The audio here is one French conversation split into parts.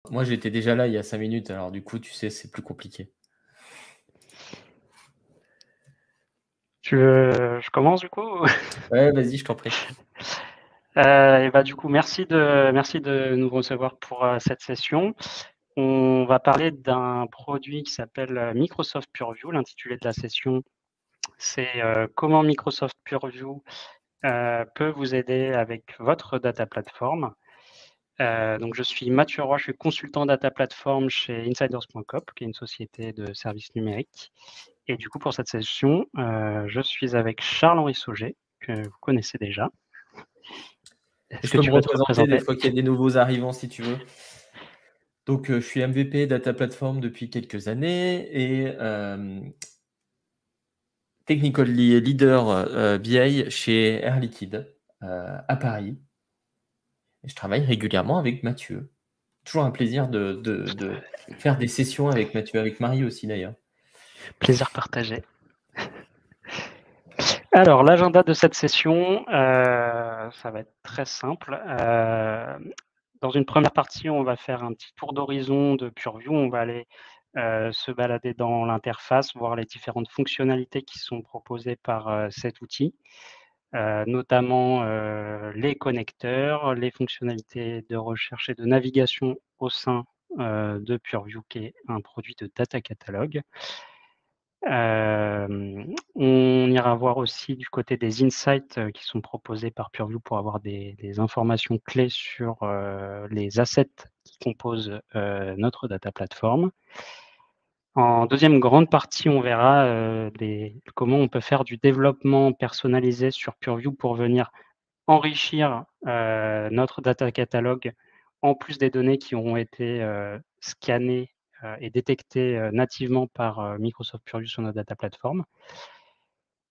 Moi, j'étais déjà là il y a 5 minutes, alors du coup, tu sais, c'est plus compliqué. Tu veux, je commence du coup? Ouais, vas-y, je t'en prie. Et bah, du coup, merci de nous recevoir pour cette session. On va parler d'un produit qui s'appelle Microsoft Purview. L'intitulé de la session, c'est comment Microsoft Purview peut vous aider avec votre data platform. Donc, je suis Mathieu Roy, je suis consultant data platform chez Insiders.com, qui est une société de services numériques. Et du coup, pour cette session, je suis avec Charles-Henri Sauget, que vous connaissez déjà. Est-ce Je que peux me tu veux te représenter des représenter? fois qu'il y a des nouveaux arrivants, si tu veux. Donc, je suis MVP Data Platform depuis quelques années et Technical Leader BI chez Air Liquide à Paris. Et je travaille régulièrement avec Mathieu. Toujours un plaisir de faire des sessions avec Mathieu, avec Marie aussi d'ailleurs. Plaisir partagé. Alors, l'agenda de cette session, ça va être très simple. Dans une première partie, on va faire un petit tour d'horizon de Purview. On va aller se balader dans l'interface, voir les différentes fonctionnalités qui sont proposées par cet outil, notamment les connecteurs, les fonctionnalités de recherche et de navigation au sein de Purview, qui est un produit de data catalogue. On ira voir aussi du côté des insights qui sont proposés par Purview pour avoir des informations clés sur les assets qui composent notre data platform. En deuxième grande partie, on verra comment on peut faire du développement personnalisé sur Purview pour venir enrichir notre data catalogue en plus des données qui auront été scannées et détectées nativement par Microsoft Purview sur notre data platform.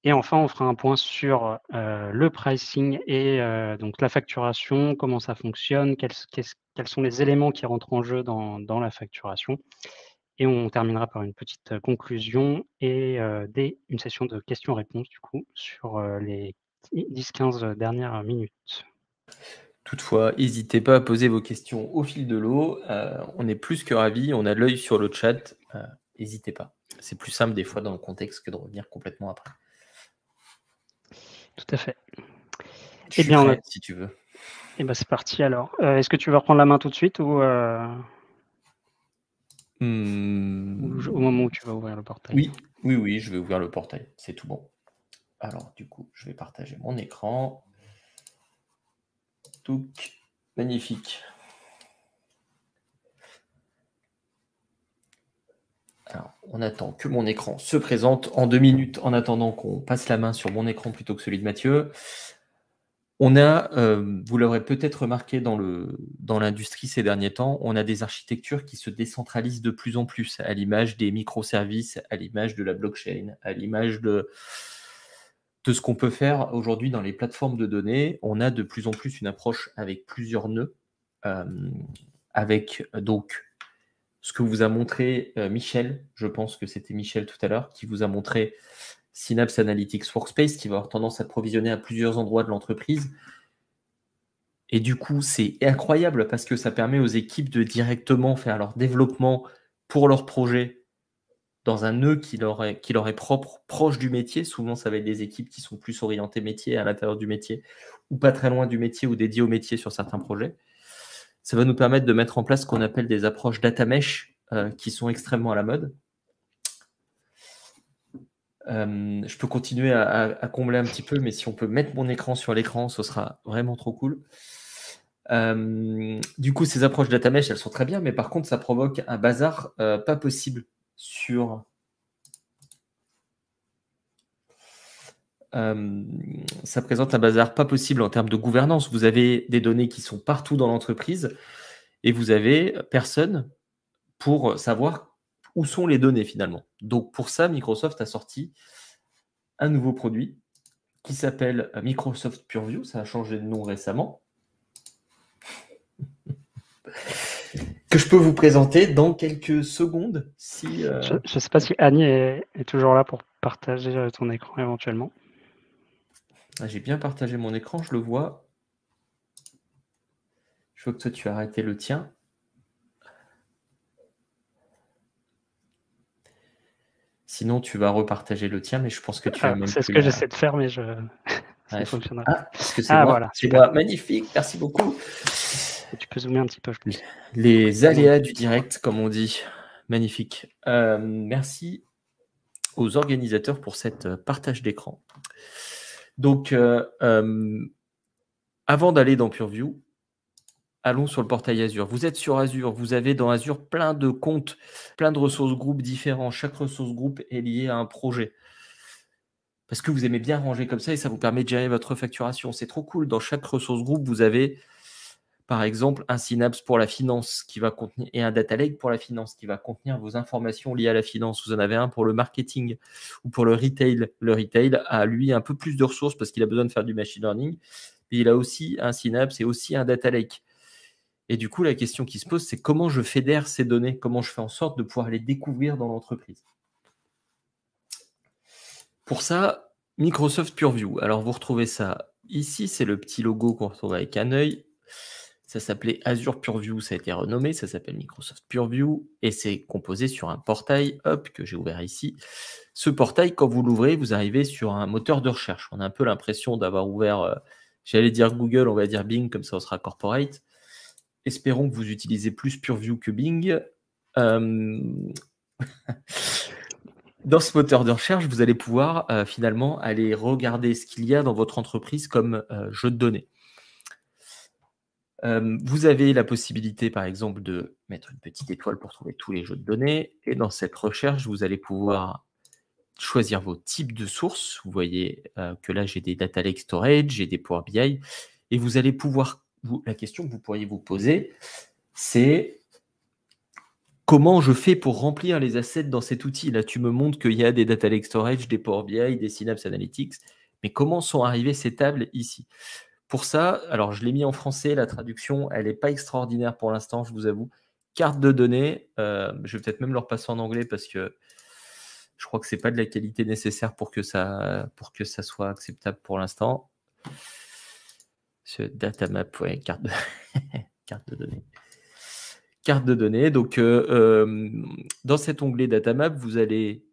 Et enfin, on fera un point sur le pricing et donc la facturation, comment ça fonctionne, quels sont les éléments qui rentrent en jeu dans la facturation. Et on terminera par une petite conclusion et une session de questions-réponses du coup sur les 10-15 dernières minutes. Toutefois, n'hésitez pas à poser vos questions au fil de l'eau. On est plus que ravis, on a l'œil sur le chat. N'hésitez pas. C'est plus simple des fois dans le contexte que de revenir complètement après. Tout à fait. Je Eh suis bien, prêt, si tu veux. eh ben, c'est parti alors. Est-ce que tu veux reprendre la main tout de suite ou au moment où tu vas ouvrir le portail? Oui, je vais ouvrir le portail. C'est tout bon. Alors, du coup, je vais partager mon écran. Touc. Magnifique. Alors, on attend que mon écran se présente en 2 minutes, en attendant qu'on passe la main sur mon écran plutôt que celui de Mathieu. On a, vous l'aurez peut-être remarqué dans l'industrie ces derniers temps, on a des architectures qui se décentralisent de plus en plus, à l'image des microservices, à l'image de la blockchain, à l'image de ce qu'on peut faire aujourd'hui dans les plateformes de données. On a de plus en plus une approche avec plusieurs nœuds, avec donc ce que vous a montré Michel, je pense que c'était Michel tout à l'heure, qui vous a montré Synapse Analytics Workspace, qui va avoir tendance à provisionner à plusieurs endroits de l'entreprise. Et du coup, c'est incroyable parce que ça permet aux équipes de directement faire leur développement pour leur projet dans un nœud qui leur est propre, proche du métier. Souvent, ça va être des équipes qui sont plus orientées métier, à l'intérieur du métier, ou pas très loin du métier, ou dédiées au métier sur certains projets. Ça va nous permettre de mettre en place ce qu'on appelle des approches data mesh qui sont extrêmement à la mode. Je peux continuer à combler un petit peu, mais si on peut mettre mon écran sur l'écran, ce sera vraiment trop cool. Du coup, ces approches data mesh, elles sont très bien, mais par contre, ça provoque un bazar pas possible sur... ça présente un bazar pas possible en termes de gouvernance. Vous avez des données qui sont partout dans l'entreprise et vous avez personne pour savoir où sont les données finalement. Donc pour ça, Microsoft a sorti un nouveau produit qui s'appelle Microsoft Purview. Ça a changé de nom récemment. Que je peux vous présenter dans quelques secondes. Si, Je ne sais pas si Annie est toujours là pour partager ton écran éventuellement. j'ai bien partagé mon écran, je le vois. Je vois que toi, tu as arrêté le tien. Sinon, tu vas repartager le tien, mais je pense que tu as même C'est ce plus que la... j'essaie de faire, mais ça Ouais, ne fonctionnera pas. Ah, est-ce que c'est Ah moi? voilà, C'est super. moi. Magnifique, merci beaucoup. Et tu peux zoomer un petit peu, je pense. Les aléas du direct, comme on dit. Magnifique. Merci aux organisateurs pour cette partage d'écran. Donc, avant d'aller dans PureView, allons sur le portail Azure. Vous êtes sur Azure, vous avez dans Azure plein de comptes, plein de ressources groupes différents. Chaque ressource groupe est liée à un projet. Parce que vous aimez bien ranger comme ça et ça vous permet de gérer votre facturation. C'est trop cool. Dans chaque ressource groupe, vous avez, par exemple, un Synapse pour la finance qui va contenir et un Data Lake pour la finance qui va contenir vos informations liées à la finance. Vous en avez un pour le marketing ou pour le retail. Le retail a, lui, un peu plus de ressources parce qu'il a besoin de faire du machine learning. Mais il a aussi un Synapse et aussi un Data Lake. Et du coup, la question qui se pose, c'est comment je fédère ces données, comment je fais en sorte de pouvoir les découvrir dans l'entreprise. Pour ça, Microsoft PureView. Alors, vous retrouvez ça ici, c'est le petit logo qu'on retrouve avec un œil. Ça s'appelait Azure PureView, ça a été renommé, ça s'appelle Microsoft PureView, et c'est composé sur un portail, hop, que j'ai ouvert ici. Ce portail, quand vous l'ouvrez, vous arrivez sur un moteur de recherche. On a un peu l'impression d'avoir ouvert, j'allais dire Google, on va dire Bing, comme ça on sera corporate. Espérons que vous utilisez plus PureView que Bing. Dans ce moteur de recherche, vous allez pouvoir finalement aller regarder ce qu'il y a dans votre entreprise comme jeu de données. Vous avez la possibilité, par exemple, de mettre une petite étoile pour trouver tous les jeux de données. Et dans cette recherche, vous allez pouvoir choisir vos types de sources. Vous voyez que là, j'ai des Data Lake Storage, j'ai des Power BI. Et vous allez pouvoir... la question que vous pourriez vous poser, c'est comment je fais pour remplir les assets dans cet outil? Là, tu me montres qu'il y a des Data Lake Storage, des Power BI, des Synapse Analytics. Mais comment sont arrivées ces tables ici? Pour ça, alors je l'ai mis en français, la traduction, elle n'est pas extraordinaire pour l'instant, je vous avoue. Carte de données, je vais peut-être même le repasser en anglais parce que je crois que ce n'est pas de la qualité nécessaire pour que ça soit acceptable pour l'instant. Ce datamap, ouais, carte de données. Carte de données. Donc, dans cet onglet datamap, vous allez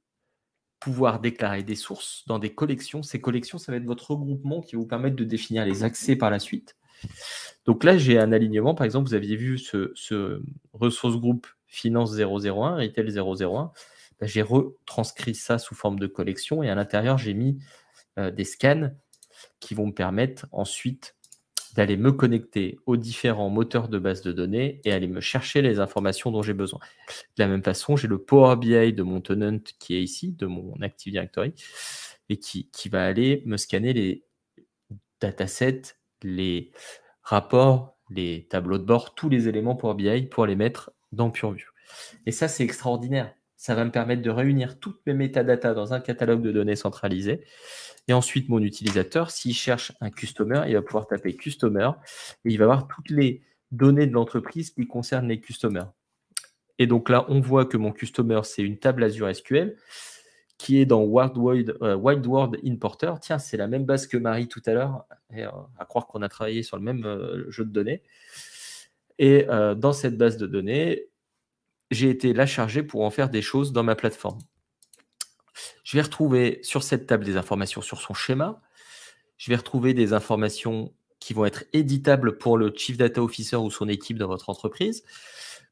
pouvoir déclarer des sources dans des collections. Ces collections, ça va être votre regroupement qui va vous permettre de définir les accès par la suite. Donc là, j'ai un alignement. Par exemple, vous aviez vu ce ressource groupe finance 001, retail 001. Ben, j'ai retranscrit ça sous forme de collection et à l'intérieur, j'ai mis des scans qui vont me permettre ensuite d'aller me connecter aux différents moteurs de base de données et aller me chercher les informations dont j'ai besoin. De la même façon, j'ai le Power BI de mon tenant qui est ici, de mon Active Directory, et qui va aller me scanner les datasets, les rapports, les tableaux de bord, tous les éléments Power BI pour les mettre dans PureView. Et ça, c'est extraordinaire. Ça va me permettre de réunir toutes mes métadatas dans un catalogue de données centralisé. Et ensuite, mon utilisateur, s'il cherche un customer, il va pouvoir taper customer et il va avoir toutes les données de l'entreprise qui concernent les customers. Et donc là, on voit que mon customer, c'est une table Azure SQL qui est dans Wild World Importer. Tiens, c'est la même base que Marie tout à l'heure, à croire qu'on a travaillé sur le même jeu de données. Et dans cette base de données, j'ai été la charger pour en faire des choses dans ma plateforme. Je vais retrouver sur cette table des informations sur son schéma. Je vais retrouver des informations qui vont être éditables pour le Chief Data Officer ou son équipe dans votre entreprise,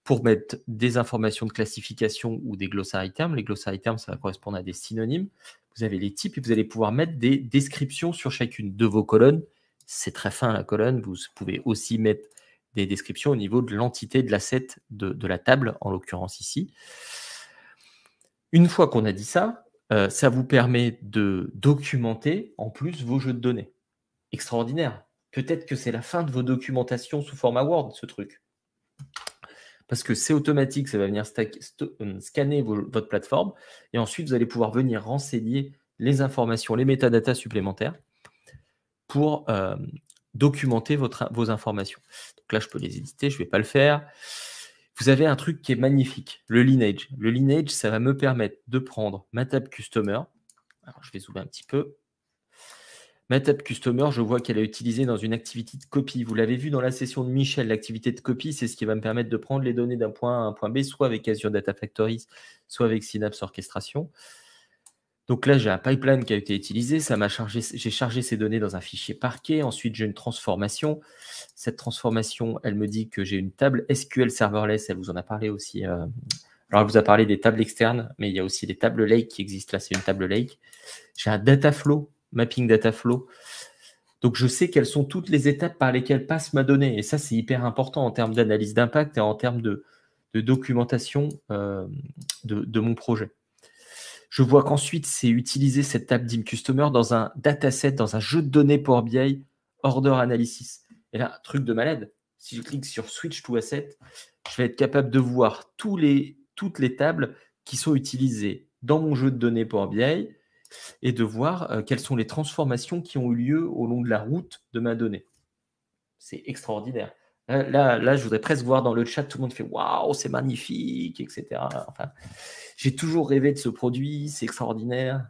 pour mettre des informations de classification ou des glossary terms. Les glossary terms, ça va correspondre à des synonymes. Vous avez les types et vous allez pouvoir mettre des descriptions sur chacune de vos colonnes. C'est très fin la colonne. Vous pouvez aussi mettre des descriptions au niveau de l'entité de l'asset de la table, en l'occurrence ici. Une fois qu'on a dit ça, ça vous permet de documenter en plus vos jeux de données. Extraordinaire. Peut-être que c'est la fin de vos documentations sous format Word, ce truc. Parce que c'est automatique, ça va venir scanner votre plateforme et ensuite vous allez pouvoir venir renseigner les informations, les métadatas supplémentaires pour documenter vos informations. Donc là, je peux les éditer, je ne vais pas le faire. Vous avez un truc qui est magnifique, le lineage. Le lineage, ça va me permettre de prendre ma table customer. Alors, je vais zoomer un petit peu. Ma table customer, je vois qu'elle est utilisée dans une activité de copie. Vous l'avez vu dans la session de Michel, l'activité de copie, c'est ce qui va me permettre de prendre les données d'un point A à un point B, soit avec Azure Data Factory, soit avec Synapse Orchestration. Donc là, j'ai un pipeline qui a été utilisé. J'ai chargé ces données dans un fichier Parquet. Ensuite, j'ai une transformation. Cette transformation, elle me dit que j'ai une table SQL serverless. Elle vous en a parlé aussi. Alors, elle vous a parlé des tables externes, mais il y a aussi des tables lake qui existent. Là, c'est une table lake. J'ai un data flow, mapping data flow. Donc, je sais quelles sont toutes les étapes par lesquelles passe ma donnée. Et ça, c'est hyper important en termes d'analyse d'impact et en termes de documentation de mon projet. Je vois qu'ensuite, c'est utiliser cette table Dim Customer dans un dataset, dans un jeu de données Power BI, Order Analysis. Et là, truc de malade, si je clique sur Switch to Asset, je vais être capable de voir toutes les tables qui sont utilisées dans mon jeu de données Power BI et de voir quelles sont les transformations qui ont eu lieu au long de la route de ma donnée. C'est extraordinaire. Là, je voudrais presque voir dans le chat, tout le monde fait « Waouh, c'est magnifique », etc. Enfin, j'ai toujours rêvé de ce produit, c'est extraordinaire.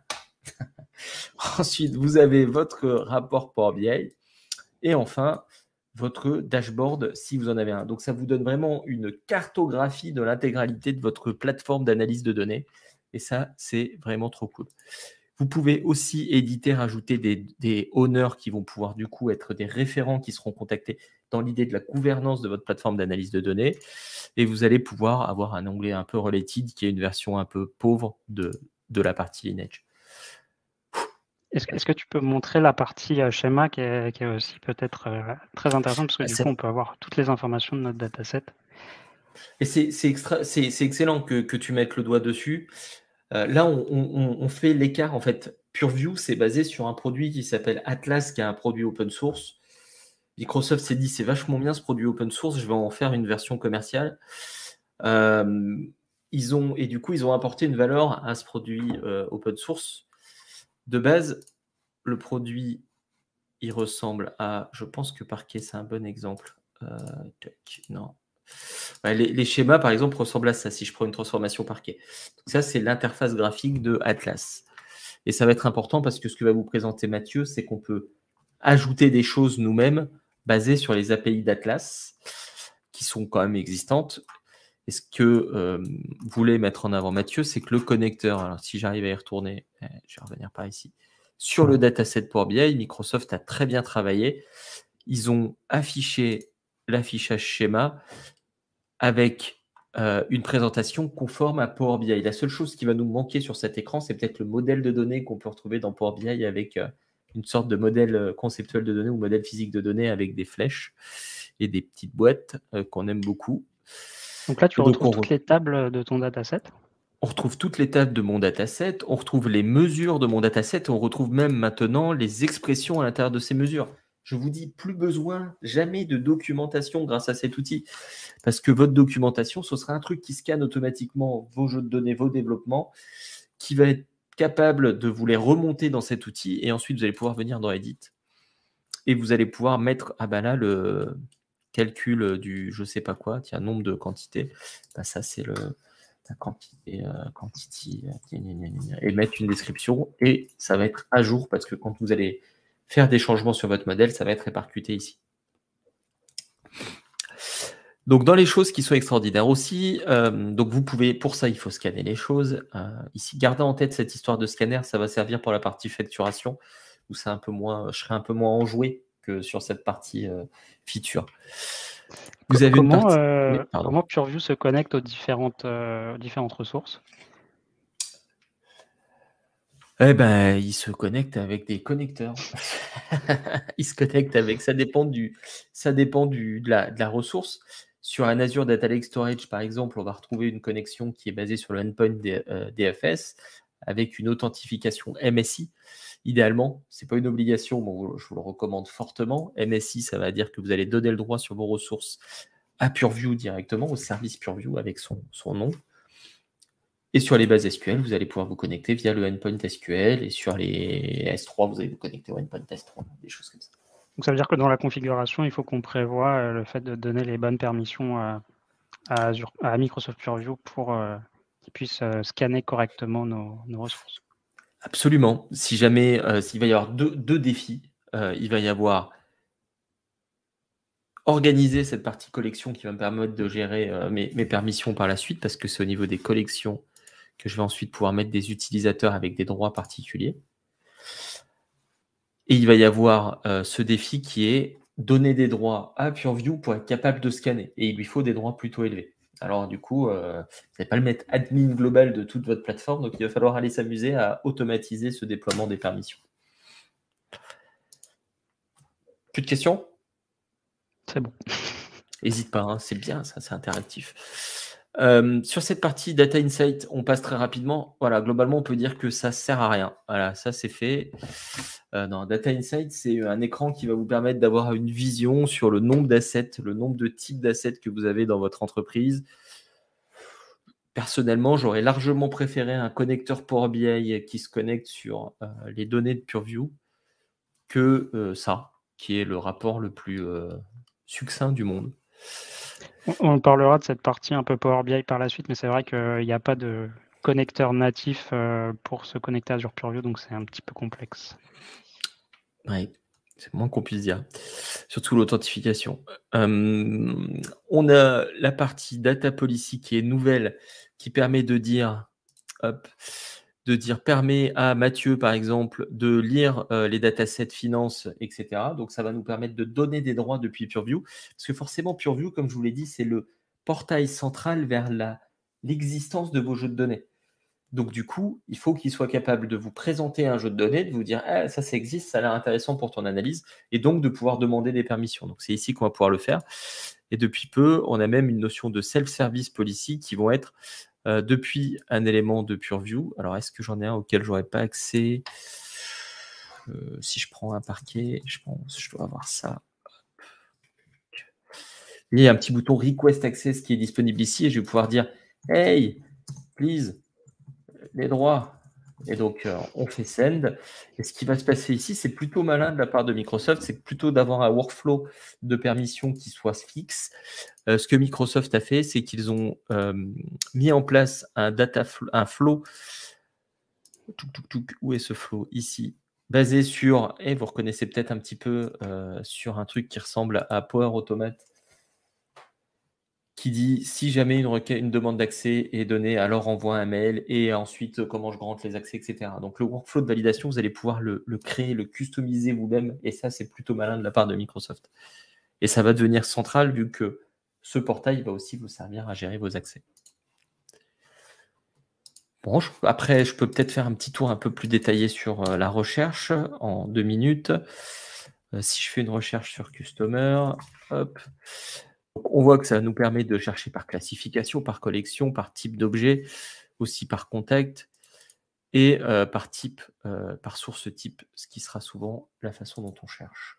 Ensuite, vous avez votre rapport Power BI et enfin, votre dashboard si vous en avez un. Donc, ça vous donne vraiment une cartographie de l'intégralité de votre plateforme d'analyse de données et ça, c'est vraiment trop cool. Vous pouvez aussi éditer, rajouter des owners qui vont pouvoir du coup être des référents qui seront contactés dans l'idée de la gouvernance de votre plateforme d'analyse de données. Et vous allez pouvoir avoir un onglet un peu related qui est une version un peu pauvre de la partie Lineage. Est-ce que tu peux montrer la partie schéma qui est aussi peut-être très intéressante parce que du coup, on peut avoir toutes les informations de notre dataset. Et c'est excellent que tu mettes le doigt dessus. Là, on fait l'écart. En fait, PureView, c'est basé sur un produit qui s'appelle Atlas, qui est un produit open source. Microsoft s'est dit, c'est vachement bien ce produit open source, je vais en faire une version commerciale. Et du coup, ils ont apporté une valeur à ce produit open source. De base, le produit, il ressemble à... Je pense que Parquet, c'est un bon exemple. Non. Ouais, les schémas, par exemple, ressemblent à ça, si je prends une transformation Parquet. Donc ça, c'est l'interface graphique de Atlas. Et ça va être important parce que ce que va vous présenter Mathieu, c'est qu'on peut ajouter des choses nous-mêmes basées sur les API d'Atlas, qui sont quand même existantes. Et ce que voulait mettre en avant Mathieu, c'est que le connecteur, alors si j'arrive à y retourner, je vais revenir par ici, sur le dataset Power BI, Microsoft a très bien travaillé. Ils ont affiché l'affichage schéma avec une présentation conforme à Power BI. La seule chose qui va nous manquer sur cet écran, c'est peut-être le modèle de données qu'on peut retrouver dans Power BI avec une sorte de modèle conceptuel de données ou modèle physique de données avec des flèches et des petites boîtes qu'on aime beaucoup. Donc là, tu retrouves toutes les tables de ton dataset. On retrouve toutes les tables de mon dataset, on retrouve les mesures de mon dataset, on retrouve même maintenant les expressions à l'intérieur de ces mesures. Je vous dis, plus besoin jamais de documentation grâce à cet outil. Parce que votre documentation, ce sera un truc qui scanne automatiquement vos jeux de données, vos développements, qui va être capable de vous les remonter dans cet outil. Et ensuite, vous allez pouvoir venir dans Edit. Et vous allez pouvoir mettre, ah ben là, le calcul du je sais pas quoi, tiens, nombre de quantités. Ben ça, c'est la quantité, quantity, et mettre une description. Et ça va être à jour parce que quand vous allez faire des changements sur votre modèle, ça va être répercuté ici. Donc, dans les choses qui sont extraordinaires aussi, donc vous pouvez, pour ça, il faut scanner les choses. Ici, gardez en tête cette histoire de scanner, ça va servir pour la partie facturation, où c'est un peu moins, je serai un peu moins enjoué que sur cette partie feature. Vous avez comment PureView se connecte aux différentes ressources? Eh ben, il se connecte avec des connecteurs. Il se connecte avec, ça dépend de la ressource. Sur un Azure Data Lake Storage, par exemple, on va retrouver une connexion qui est basée sur le endpoint DFS avec une authentification MSI. Idéalement, ce n'est pas une obligation, bon, je vous le recommande fortement. MSI, ça va dire que vous allez donner le droit sur vos ressources à PureView directement, au service PureView avec son nom. Et sur les bases SQL, vous allez pouvoir vous connecter via le endpoint SQL. Et sur les S3, vous allez vous connecter au endpoint S3, des choses comme ça. Donc ça veut dire que dans la configuration, il faut qu'on prévoit le fait de donner les bonnes permissions à Microsoft PureView pour qu'ils puissent scanner correctement nos ressources. Absolument. Si jamais, s'il va y avoir deux défis, il va y avoir organiser cette partie collection qui va me permettre de gérer mes permissions par la suite, parce que c'est au niveau des collections que je vais ensuite pouvoir mettre des utilisateurs avec des droits particuliers. Et il va y avoir ce défi qui est donner des droits à PureView pour être capable de scanner. Et il lui faut des droits plutôt élevés. Alors du coup, vous n'allez pas le mettre admin global de toute votre plateforme, donc il va falloir aller s'amuser à automatiser ce déploiement des permissions. Plus de questions? C'est bon. N'hésite pas, hein, c'est bien, ça, c'est interactif. Sur cette partie Data Insight, on passe très rapidement. Voilà, globalement, on peut dire que ça ne sert à rien. Voilà, ça c'est fait. Non, Data Insight, c'est un écran qui va vous permettre d'avoir une vision sur le nombre d'assets, le nombre de types d'assets que vous avez dans votre entreprise. Personnellement, j'aurais largement préféré un connecteur Power BI qui se connecte sur les données de PureView que ça, qui est le rapport le plus succinct du monde. On parlera de cette partie un peu Power BI par la suite, mais c'est vrai qu'il n'y a pas de connecteur natif pour se connecter à Azure PureView, donc c'est un petit peu complexe. Oui, c'est moins qu'on puisse dire. Surtout l'authentification. On a la partie Data Policy qui est nouvelle, qui permet de dire, permet à Mathieu, par exemple, de lire les datasets finance, etc. Donc, ça va nous permettre de donner des droits depuis PureView. Parce que forcément, PureView, comme je vous l'ai dit, c'est le portail central vers l'existence de vos jeux de données. Donc, du coup, il faut qu'il soit capable de vous présenter un jeu de données, de vous dire ah, ça existe, ça a l'air intéressant pour ton analyse, et donc de pouvoir demander des permissions. Donc, c'est ici qu'on va pouvoir le faire. Et depuis peu, on a même une notion de self-service policy qui vont être depuis un élément de PureView. Alors, est-ce que j'en ai un auquel je n'aurais pas accès? Si je prends un parquet, je pense que je dois avoir ça. Il y a un petit bouton Request Access qui est disponible ici, et je vais pouvoir dire hey, please, les droits. Et donc, on fait send. Et ce qui va se passer ici, c'est plutôt malin de la part de Microsoft, c'est plutôt d'avoir un workflow de permission qui soit fixe. Ce que Microsoft a fait, c'est qu'ils ont mis en place un flow. Où est ce flow? Ici. Basé sur, et vous reconnaissez peut-être un petit peu sur un truc qui ressemble à Power Automate, qui dit si jamais une demande d'accès est donnée, alors envoie un mail et ensuite comment je grante les accès, etc. Donc le workflow de validation, vous allez pouvoir le créer, le customiser vous-même, et ça c'est plutôt malin de la part de Microsoft. Et ça va devenir central vu que ce portail va aussi vous servir à gérer vos accès. Bon, après, je peux peut-être faire un petit tour un peu plus détaillé sur la recherche en 2 minutes. Si je fais une recherche sur Customer, hop. On voit que ça nous permet de chercher par classification, par collection, par type d'objet, aussi par contact et par type, par source type, ce qui sera souvent la façon dont on cherche.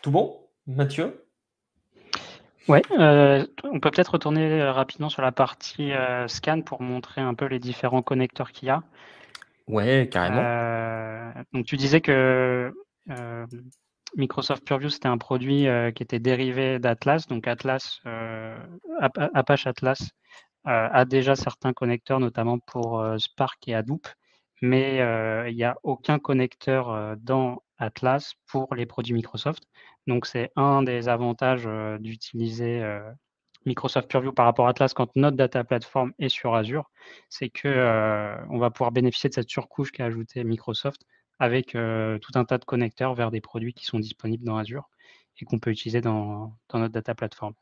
Tout bon, Mathieu? Ouais, on peut peut-être retourner rapidement sur la partie scan pour montrer un peu les différents connecteurs qu'il y a. Ouais, carrément. Donc tu disais que Microsoft PureView, c'était un produit qui était dérivé d'Atlas. Donc Atlas, Apache Atlas a déjà certains connecteurs, notamment pour Spark et Hadoop, mais il n'y a aucun connecteur dans Atlas pour les produits Microsoft. Donc c'est un des avantages d'utiliser Microsoft PureView par rapport à Atlas quand notre data platform est sur Azure, c'est que on va pouvoir bénéficier de cette surcouche qu'a ajoutée Microsoft avec tout un tas de connecteurs vers des produits qui sont disponibles dans Azure et qu'on peut utiliser dans notre data platform.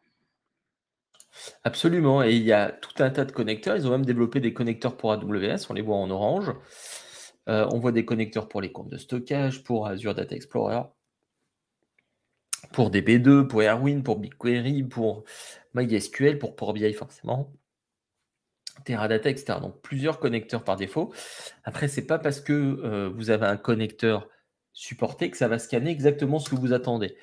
Absolument, et il y a tout un tas de connecteurs. Ils ont même développé des connecteurs pour AWS, on les voit en orange. On voit des connecteurs pour les comptes de stockage, pour Azure Data Explorer, pour DB2, pour Airwin, pour BigQuery, pour MySQL, pour Power BI forcément, Teradata, etc. Donc plusieurs connecteurs par défaut. Après, c'est pas parce que vous avez un connecteur supporté que ça va scanner exactement ce que vous attendez.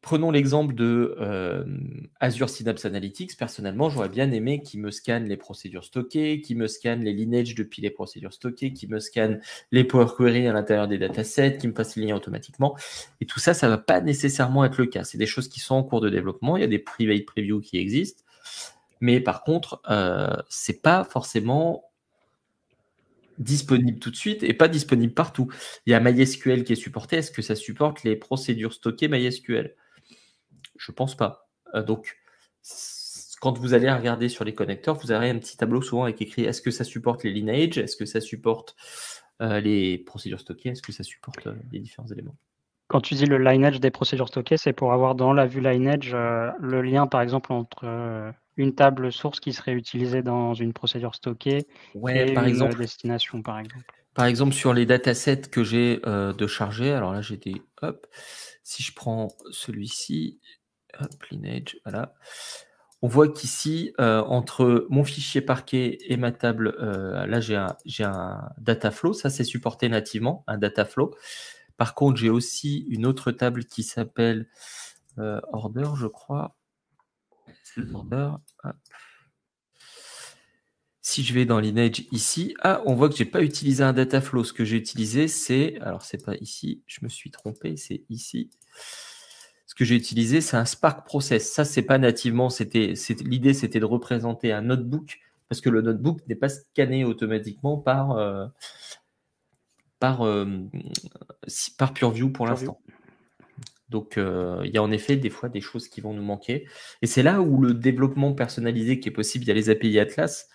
Prenons l'exemple de Azure Synapse Analytics. Personnellement, j'aurais bien aimé qu'il me scanne les procédures stockées, qu'il me scanne les lineages depuis les procédures stockées, qu'il me scanne les Power Query à l'intérieur des datasets, qu'il me fasse les liens automatiquement. Et tout ça, ça ne va pas nécessairement être le cas. C'est des choses qui sont en cours de développement. Il y a des private previews qui existent. Mais par contre, ce n'est pas forcément disponible tout de suite et pas disponible partout. Il y a MySQL qui est supporté. Est-ce que ça supporte les procédures stockées MySQL ? Je pense pas. Donc, quand vous allez regarder sur les connecteurs, vous aurez un petit tableau souvent avec écrit est-ce que ça supporte les lineage, est-ce que ça supporte les procédures stockées, est-ce que ça supporte les différents éléments. Quand tu dis le lineage des procédures stockées, c'est pour avoir dans la vue lineage le lien, par exemple, entre une table source qui serait utilisée dans une procédure stockée Ouais, et par une exemple, destination, par exemple. Par exemple, sur les datasets que j'ai de charger, alors là j'ai des, hop, si je prends celui-ci, hop, lineage, voilà. On voit qu'ici, entre mon fichier parquet et ma table, là j'ai un data flow, ça c'est supporté nativement, un data flow. Par contre, j'ai aussi une autre table qui s'appelle order, je crois. C'est order. Hop. Si je vais dans Lineage ici, on voit que j'ai pas utilisé un data flow. Ce que j'ai utilisé, c'est, alors c'est pas ici, je me suis trompé, c'est ici. Ce que j'ai utilisé, c'est un Spark Process. Ça, c'est pas nativement. L'idée, c'était de représenter un notebook parce que le notebook n'est pas scanné automatiquement par PureView pour l'instant. Donc, il y a en effet des fois des choses qui vont nous manquer. Et c'est là où le développement personnalisé qui est possible via les API Atlas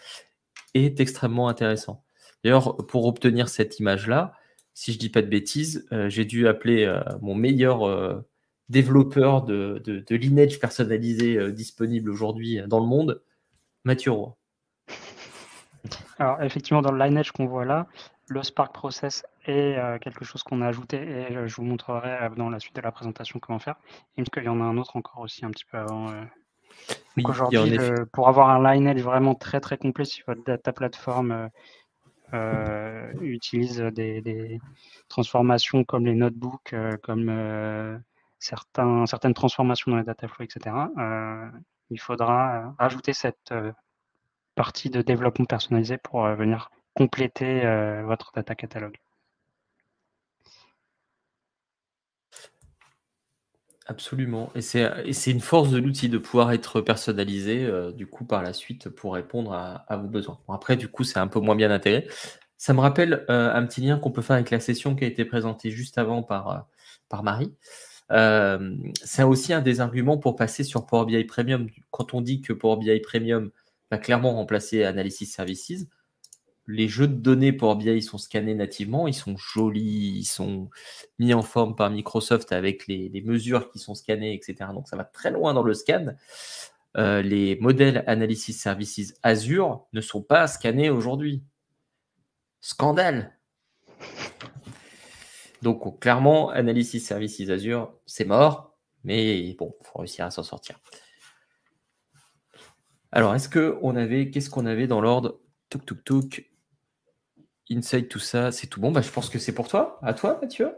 est extrêmement intéressant. D'ailleurs, pour obtenir cette image-là, si je dis pas de bêtises, j'ai dû appeler mon meilleur développeur de lineage personnalisé disponible aujourd'hui dans le monde, Mathieu Roy. Alors, effectivement, dans le lineage qu'on voit là, le Spark Process est quelque chose qu'on a ajouté et je vous montrerai dans la suite de la présentation comment faire. Il me semble qu'il y en a un autre encore aussi un petit peu avant. Oui, Donc il y a en aujourd'hui, effet. pour avoir un lineage vraiment très très complet, si votre data platform utilise des transformations comme les notebooks, comme certaines transformations dans les data flows, etc., il faudra rajouter cette partie de développement personnalisé pour venir compléter votre data catalogue. Absolument. Et c'est une force de l'outil de pouvoir être personnalisé, du coup, par la suite, pour répondre à vos besoins. Bon, après, du coup, c'est un peu moins bien intégré. Ça me rappelle un petit lien qu'on peut faire avec la session qui a été présentée juste avant par Marie. C'est aussi un des arguments pour passer sur Power BI Premium. Quand on dit que Power BI Premium va clairement remplacer Analysis Services, les jeux de données Power BI sont scannés nativement, ils sont jolis, ils sont mis en forme par Microsoft avec les mesures qui sont scannées, etc. Donc ça va très loin dans le scan. Les modèles Analysis Services Azure ne sont pas scannés aujourd'hui. Scandale! Donc clairement, Analysis Services Azure, c'est mort, mais bon, il faut réussir à s'en sortir. Alors, qu'est-ce qu'on avait dans l'ordre? Touk. Inside, tout ça, c'est tout bon. Je pense que c'est pour toi. À toi, Mathieu.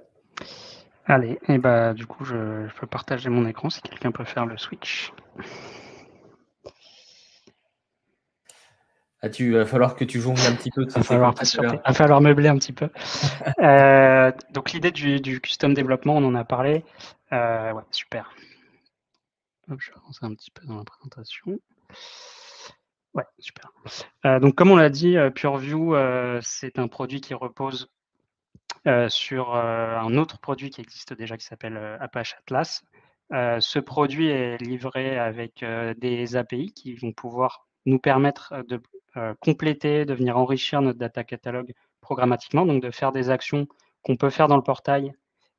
Allez, et du coup, je peux partager mon écran si quelqu'un peut faire le switch. Il va falloir que tu jongles un petit peu. Il va falloir meubler un petit peu. Donc l'idée du custom développement, on en a parlé. Ouais, super. Hop, je vais avancer un petit peu dans la présentation. Ouais, super. Donc comme on l'a dit, PureView, c'est un produit qui repose sur un autre produit qui existe déjà qui s'appelle Apache Atlas. Ce produit est livré avec des API qui vont pouvoir nous permettre de compléter, de venir enrichir notre data catalogue programmatiquement, donc de faire des actions qu'on peut faire dans le portail,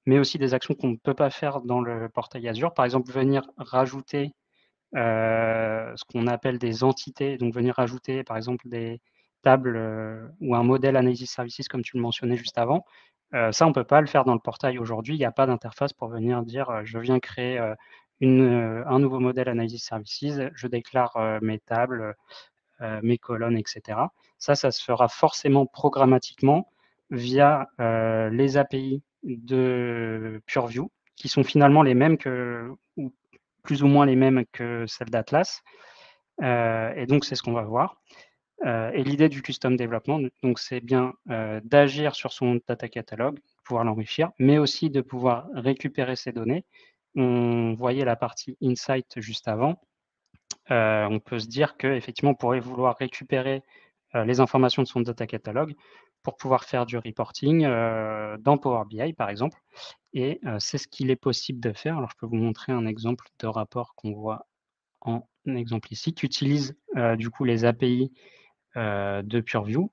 mais aussi des actions qu'on ne peut pas faire dans le portail Azure. Par exemple, venir rajouter ce qu'on appelle des entités, donc venir rajouter par exemple des tables ou un modèle Analysis Services comme tu le mentionnais juste avant. Ça, on ne peut pas le faire dans le portail aujourd'hui. Il n'y a pas d'interface pour venir dire je viens créer un nouveau modèle Analysis Services, je déclare mes tables, mes colonnes, etc. Ça se fera forcément programmatiquement via les API de PureView, qui sont finalement les mêmes ou plus ou moins les mêmes que celles d'Atlas. Et donc, c'est ce qu'on va voir. Et l'idée du custom développement, donc, c'est bien d'agir sur son data catalogue, pouvoir l'enrichir, mais aussi de pouvoir récupérer ces données. On voyait la partie insight juste avant. On peut se dire qu'effectivement, on pourrait vouloir récupérer les informations de son data catalogue pour pouvoir faire du reporting dans Power BI, par exemple. Et c'est ce qu'il est possible de faire. Alors, je peux vous montrer un exemple de rapport qu'on voit en exemple ici, qui utilise du coup les API de PureView.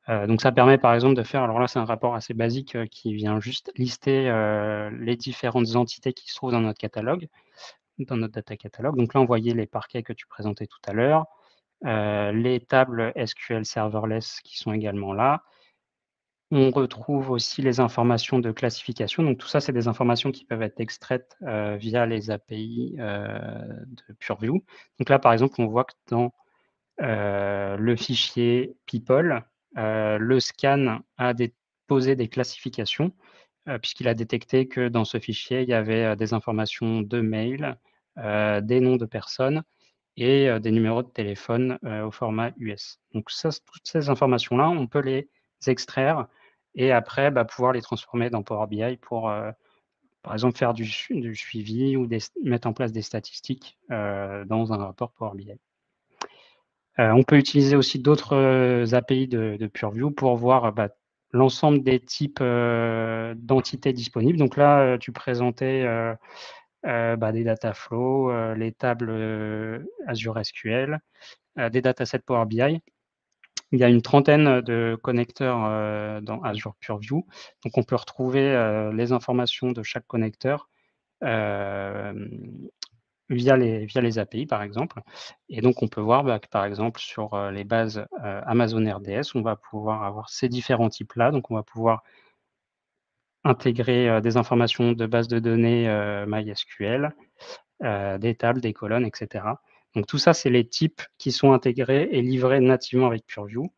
Donc ça permet par exemple de faire, alors là c'est un rapport assez basique qui vient juste lister les différentes entités qui se trouvent dans notre catalogue, dans notre data catalogue. Donc là on voyait les parquets que tu présentais tout à l'heure, les tables SQL serverless qui sont également là. On retrouve aussi les informations de classification. Donc tout ça, c'est des informations qui peuvent être extraites via les API de PureView. Donc là, par exemple, on voit que dans le fichier people, le scan a posé des classifications puisqu'il a détecté que dans ce fichier, il y avait des informations de mail, des noms de personnes et des numéros de téléphone au format US. Donc ça, toutes ces informations-là, on peut les extraire et après pouvoir les transformer dans Power BI pour, par exemple, faire du suivi ou mettre en place des statistiques dans un rapport Power BI. On peut utiliser aussi d'autres API de PureView pour voir l'ensemble des types d'entités disponibles. Donc là, tu présentais des data flows, les tables Azure SQL, des datasets Power BI. Il y a une trentaine de connecteurs dans Azure PureView. Donc, on peut retrouver les informations de chaque connecteur via les API, par exemple. Et donc, on peut voir que, par exemple, sur les bases Amazon RDS, on va pouvoir avoir ces différents types-là. Donc, on va pouvoir intégrer des informations de bases de données MySQL, des tables, des colonnes, etc. Donc, tout ça, c'est les types qui sont intégrés et livrés nativement avec PureView.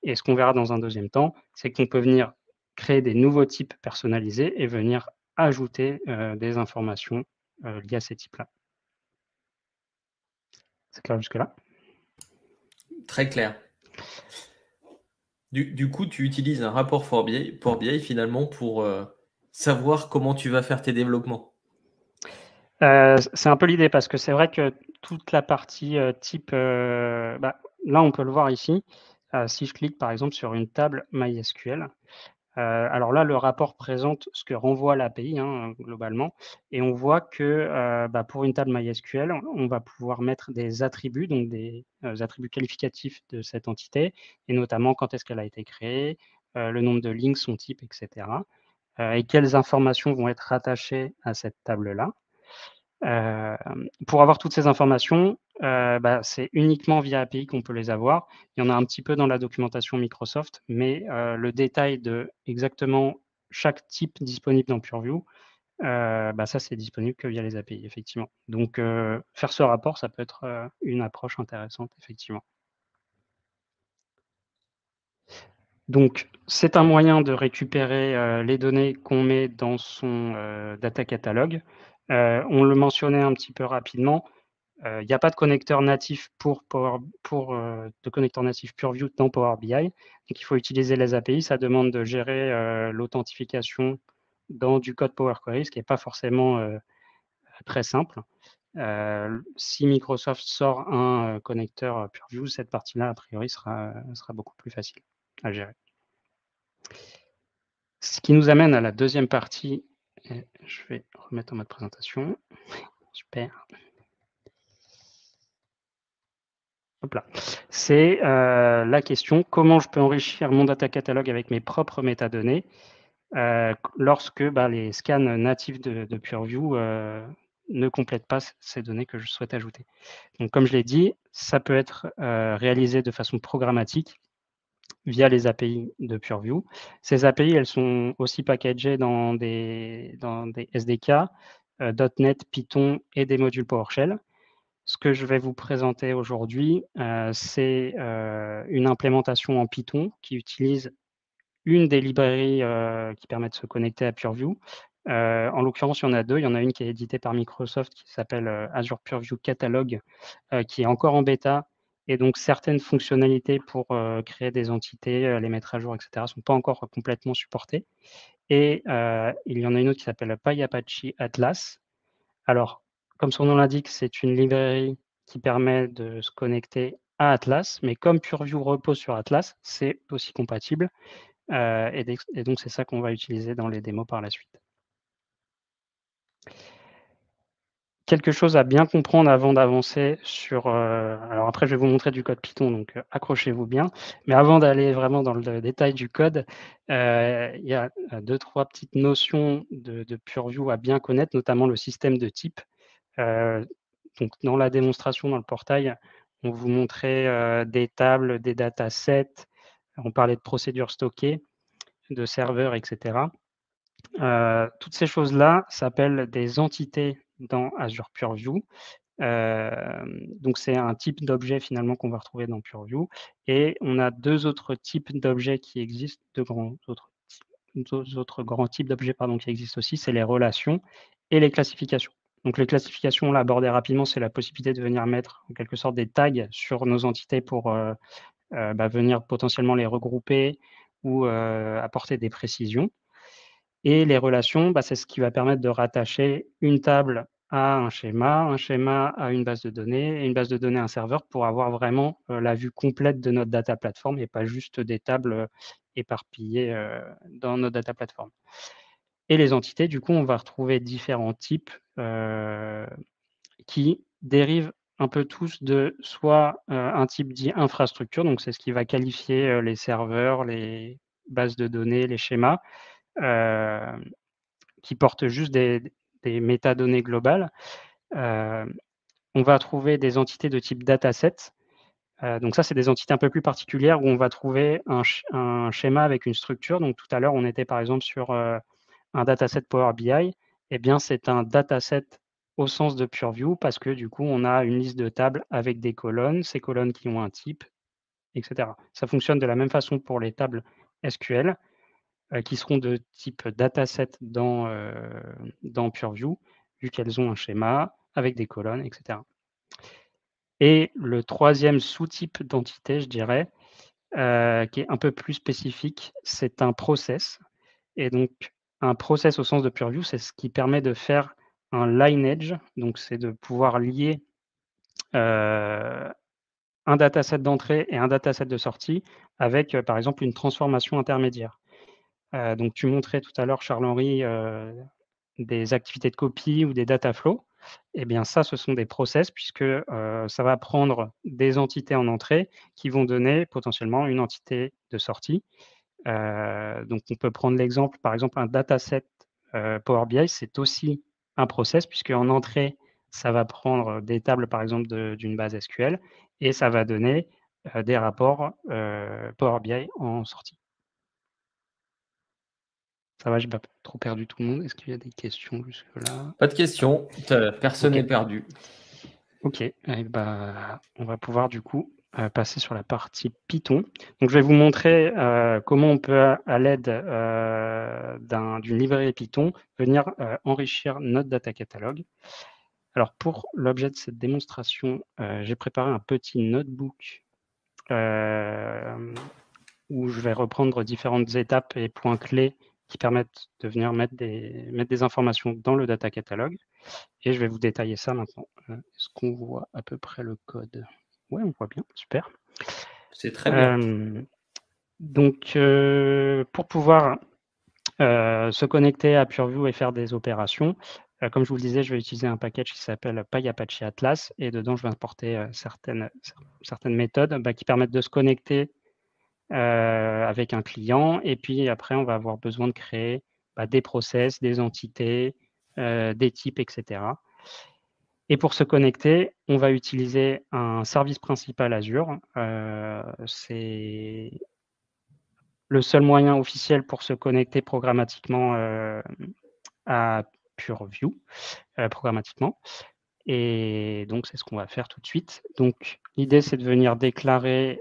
Et ce qu'on verra dans un deuxième temps, c'est qu'on peut venir créer des nouveaux types personnalisés et venir ajouter des informations liées à ces types-là. C'est clair jusque-là? Très clair. Du coup, tu utilises un rapport Power BI finalement pour savoir comment tu vas faire tes développements. C'est un peu l'idée parce que c'est vrai que toute la partie type, là on peut le voir ici, si je clique par exemple sur une table MySQL, alors là le rapport présente ce que renvoie l'API globalement et on voit que pour une table MySQL, on va pouvoir mettre des attributs, donc des attributs qualificatifs de cette entité et notamment quand est-ce qu'elle a été créée, le nombre de lignes, son type, etc. Et quelles informations vont être rattachées à cette table-là. Pour avoir toutes ces informations, c'est uniquement via API qu'on peut les avoir. Il y en a un petit peu dans la documentation Microsoft, mais le détail de exactement chaque type disponible dans PureView, ça, c'est disponible que via les API, effectivement. Donc, faire ce rapport, ça peut être une approche intéressante, effectivement. Donc, c'est un moyen de récupérer les données qu'on met dans son data catalogue. On le mentionnait un petit peu rapidement. Il n'y a pas de connecteur natif de connecteur natif PureView dans Power BI. Donc, il faut utiliser les API. Ça demande de gérer l'authentification dans du code Power Query, ce qui n'est pas forcément très simple. Si Microsoft sort un connecteur PureView, cette partie-là, a priori, sera beaucoup plus facile à gérer. Ce qui nous amène à la deuxième partie. Et je vais remettre en mode présentation. Super. Hop là. C'est la question, comment je peux enrichir mon data catalogue avec mes propres métadonnées lorsque les scans natifs de PureView ne complètent pas ces données que je souhaite ajouter. Donc, comme je l'ai dit, ça peut être réalisé de façon programmatique via les API de PureView. Ces API, elles sont aussi packagées dans des SDK, .NET, Python et des modules PowerShell. Ce que je vais vous présenter aujourd'hui, c'est une implémentation en Python qui utilise une des librairies qui permet de se connecter à PureView. En l'occurrence, il y en a deux. Il y en a une qui est éditée par Microsoft qui s'appelle Azure PureView Catalog, qui est encore en bêta. Et donc, certaines fonctionnalités pour créer des entités, les mettre à jour, etc., ne sont pas encore complètement supportées. Et il y en a une autre qui s'appelle PyApache Atlas. Alors, comme son nom l'indique, c'est une librairie qui permet de se connecter à Atlas, mais comme PureView repose sur Atlas, c'est aussi compatible. Et donc, c'est ça qu'on va utiliser dans les démos par la suite. quelque chose à bien comprendre avant d'avancer sur... alors après, je vais vous montrer du code Python, donc accrochez-vous bien. Mais avant d'aller vraiment dans le détail du code, il y a 2-3 petites notions de PureView à bien connaître, notamment le système de type. Donc dans la démonstration, dans le portail, on vous montrait des tables, des datasets, on parlait de procédures stockées, de serveurs, etc. Toutes ces choses-là s'appellent des entités dans Azure PureView. Donc c'est un type d'objet finalement qu'on va retrouver dans PureView. Et on a 2 autres types d'objets qui existent, 2 autres grands types d'objets qui existent aussi, c'est les relations et les classifications. Donc les classifications, on l'a abordé rapidement, c'est la possibilité de venir mettre en quelque sorte des tags sur nos entités pour venir potentiellement les regrouper ou apporter des précisions. Et les relations, c'est ce qui va permettre de rattacher une table à un schéma à une base de données, et une base de données à un serveur pour avoir vraiment la vue complète de notre data platform et pas juste des tables éparpillées dans notre data platform. Et les entités, du coup, on va retrouver différents types qui dérivent un peu tous de soit un type dit infrastructure, donc c'est ce qui va qualifier les serveurs, les bases de données, les schémas, qui portent juste des métadonnées globales. On va trouver des entités de type dataset. Donc ça, c'est des entités un peu plus particulières où on va trouver un schéma avec une structure. Donc tout à l'heure, on était par exemple sur un dataset Power BI. Eh bien, c'est un dataset au sens de PureView parce que du coup, on a une liste de tables avec des colonnes, ces colonnes qui ont un type, etc. Ça fonctionne de la même façon pour les tables SQL qui seront de type dataset dans PureView, vu qu'elles ont un schéma avec des colonnes, etc. Et le troisième sous-type d'entité, je dirais, qui est un peu plus spécifique, c'est un process. Et donc, un process au sens de PureView, c'est ce qui permet de faire un lineage. Donc, c'est de pouvoir lier un dataset d'entrée et un dataset de sortie avec, par exemple, une transformation intermédiaire. Donc, tu montrais tout à l'heure, Charles-Henri, des activités de copie ou des data flows. Eh bien, ça, ce sont des process puisque ça va prendre des entités en entrée qui vont donner potentiellement une entité de sortie. Donc, on peut prendre l'exemple, par exemple, un dataset Power BI, c'est aussi un process puisque en entrée, ça va prendre des tables, par exemple, d'une base SQL et ça va donner des rapports Power BI en sortie. Ça va, j'ai pas trop perdu tout le monde. Est-ce qu'il y a des questions jusque-là? Pas de questions, personne n'est perdu. Ok, on va pouvoir du coup passer sur la partie Python. Donc je vais vous montrer comment on peut, à l'aide d'une librairie Python, venir enrichir notre data catalog. Alors pour l'objet de cette démonstration, j'ai préparé un petit notebook où je vais reprendre différentes étapes et points clés qui permettent de venir mettre des informations dans le data catalog. Et je vais vous détailler ça maintenant. Est-ce qu'on voit à peu près le code? Oui, on voit bien, super. C'est très bien. Donc, pour pouvoir se connecter à PureView et faire des opérations, comme je vous le disais, je vais utiliser un package qui s'appelle PyApache Atlas, et dedans, je vais importer certaines méthodes qui permettent de se connecter avec un client, et puis après, on va avoir besoin de créer des process, des entités, des types, etc. Et pour se connecter, on va utiliser un service principal Azure. C'est le seul moyen officiel pour se connecter programmatiquement à PureView, programmatiquement. Et donc, c'est ce qu'on va faire tout de suite. Donc, l'idée, c'est de venir déclarer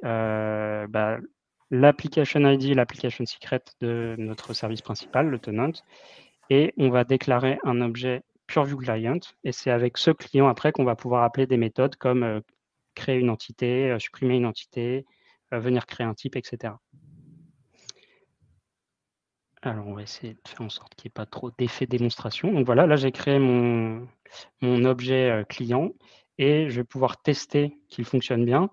l'application ID, l'application secret de notre service principal, le tenant, et on va déclarer un objet PureView Client, et c'est avec ce client après qu'on va pouvoir appeler des méthodes comme créer une entité, supprimer une entité, venir créer un type, etc. Alors, on va essayer de faire en sorte qu'il n'y ait pas trop d'effet démonstration. Donc voilà, là, j'ai créé mon objet client et je vais pouvoir tester qu'il fonctionne bien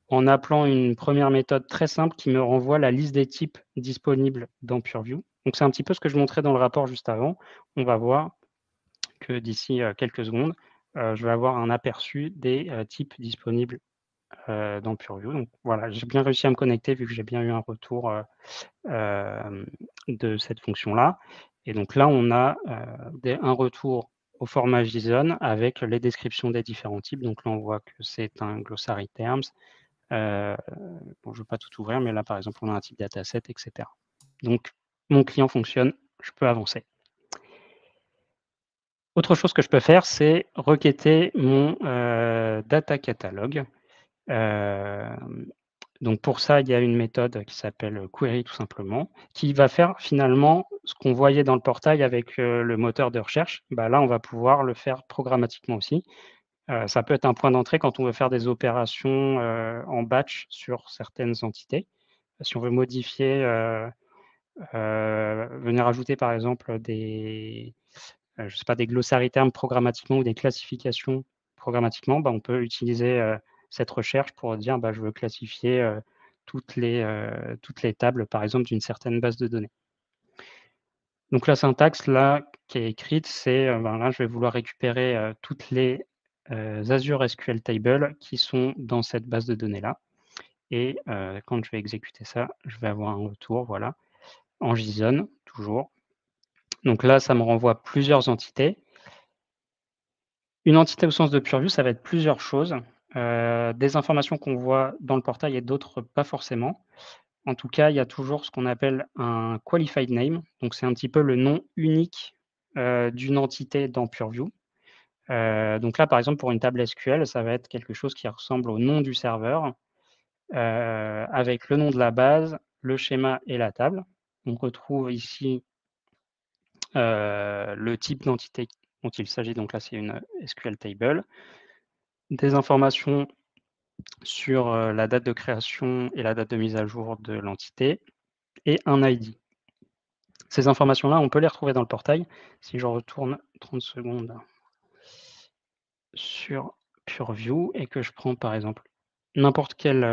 en appelant une première méthode très simple qui me renvoie la liste des types disponibles dans PureView. Donc, c'est un petit peu ce que je montrais dans le rapport juste avant. On va voir que d'ici quelques secondes, je vais avoir un aperçu des types disponibles dans PureView. Donc voilà, j'ai bien réussi à me connecter vu que j'ai bien eu un retour de cette fonction-là. Et donc là, on a un retour au format JSON avec les descriptions des différents types. Donc là, on voit que c'est un glossary terms. Bon, je ne veux pas tout ouvrir, mais là, par exemple, on a un type dataset, etc. Donc, mon client fonctionne, je peux avancer. Autre chose que je peux faire, c'est requêter mon data catalog. Donc pour ça, il y a une méthode qui s'appelle query tout simplement, qui va faire finalement ce qu'on voyait dans le portail avec le moteur de recherche. Bah, là, on va pouvoir le faire programmatiquement aussi. Ça peut être un point d'entrée quand on veut faire des opérations en batch sur certaines entités. Si on veut modifier, venir ajouter par exemple des, je sais pas, des glossary termes programmatiquement ou des classifications programmatiquement, bah, on peut utiliser cette recherche pour dire bah, je veux classifier toutes les tables, par exemple, d'une certaine base de données. Donc la syntaxe là qui est écrite, c'est ben là, je vais vouloir récupérer toutes les Azure SQL Tables qui sont dans cette base de données là. Et quand je vais exécuter ça, je vais avoir un retour, voilà, en JSON, toujours. Donc là, ça me renvoie plusieurs entités. Une entité au sens de PureView, ça va être plusieurs choses, des informations qu'on voit dans le portail et d'autres pas forcément. En tout cas, il y a toujours ce qu'on appelle un qualified name, donc c'est un petit peu le nom unique, d'une entité dans PureView. Donc là, par exemple, pour une table SQL, ça va être quelque chose qui ressemble au nom du serveur, avec le nom de la base, le schéma et la table. On retrouve ici, le type d'entité dont il s'agit, donc là, c'est une SQL table. Des informations sur la date de création et la date de mise à jour de l'entité et un ID. Ces informations-là, on peut les retrouver dans le portail. Si je retourne 30 secondes sur PureView et que je prends par exemple n'importe quelle